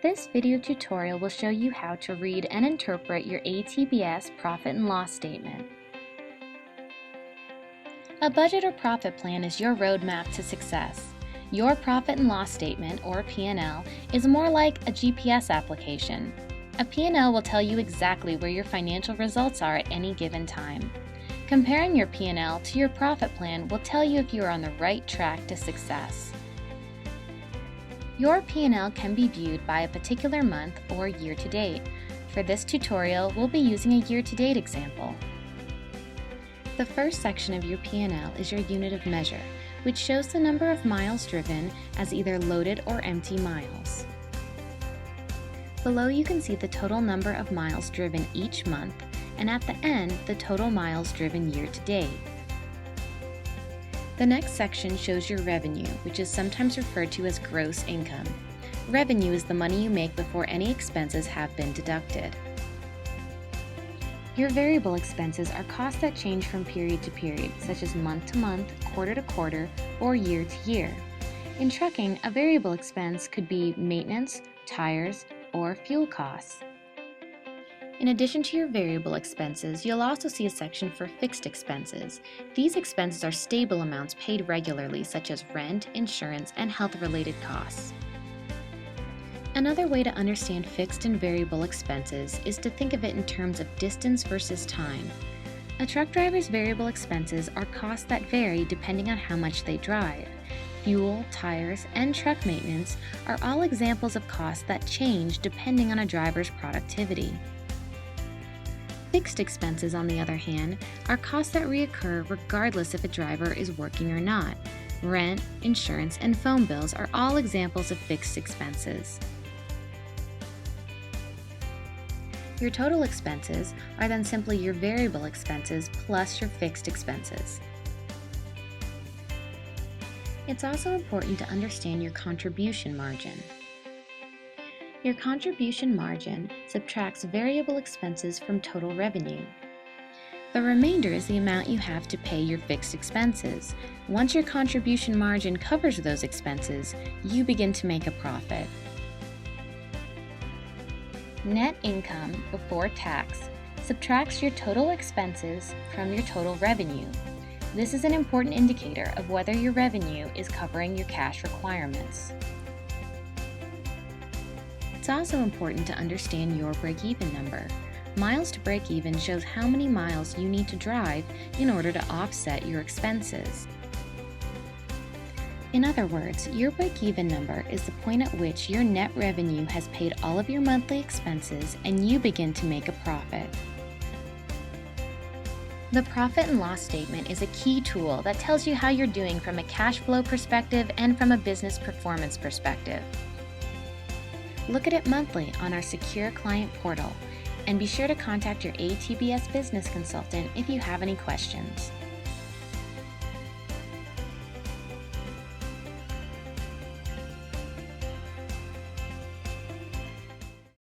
This video tutorial will show you how to read and interpret your ATBS profit and loss statement. A budget or profit plan is your roadmap to success. Your profit and loss statement, or P&L, is more like a GPS application. A P&L will tell you exactly where your financial results are at any given time. Comparing your P&L to your profit plan will tell you if you are on the right track to success. Your P&L can be viewed by a particular month or year-to-date. For this tutorial, we'll be using a year-to-date example. The first section of your P&L is your unit of measure, which shows the number of miles driven as either loaded or empty miles. Below you can see the total number of miles driven each month, and at the end, the total miles driven year-to-date. The next section shows your revenue, which is sometimes referred to as gross income. Revenue is the money you make before any expenses have been deducted. Your variable expenses are costs that change from period to period, such as month to month, quarter to quarter, or year to year. In trucking, a variable expense could be maintenance, tires, or fuel costs. In addition to your variable expenses, you'll also see a section for fixed expenses. These expenses are stable amounts paid regularly, such as rent, insurance, and health-related costs. Another way to understand fixed and variable expenses is to think of it in terms of distance versus time. A truck driver's variable expenses are costs that vary depending on how much they drive. Fuel, tires, and truck maintenance are all examples of costs that change depending on a driver's productivity. Fixed expenses, on the other hand, are costs that reoccur regardless if a driver is working or not. Rent, insurance, and phone bills are all examples of fixed expenses. Your total expenses are then simply your variable expenses plus your fixed expenses. It's also important to understand your contribution margin. Your contribution margin subtracts variable expenses from total revenue. The remainder is the amount you have to pay your fixed expenses. Once your contribution margin covers those expenses, you begin to make a profit. Net income before tax subtracts your total expenses from your total revenue. This is an important indicator of whether your revenue is covering your cash requirements. It's also important to understand your break-even number. Miles to break even shows how many miles you need to drive in order to offset your expenses. In other words, your break-even number is the point at which your net revenue has paid all of your monthly expenses and you begin to make a profit. The profit and loss statement is a key tool that tells you how you're doing from a cash flow perspective and from a business performance perspective. Look at it monthly on our secure client portal, and be sure to contact your ATBS business consultant if you have any questions.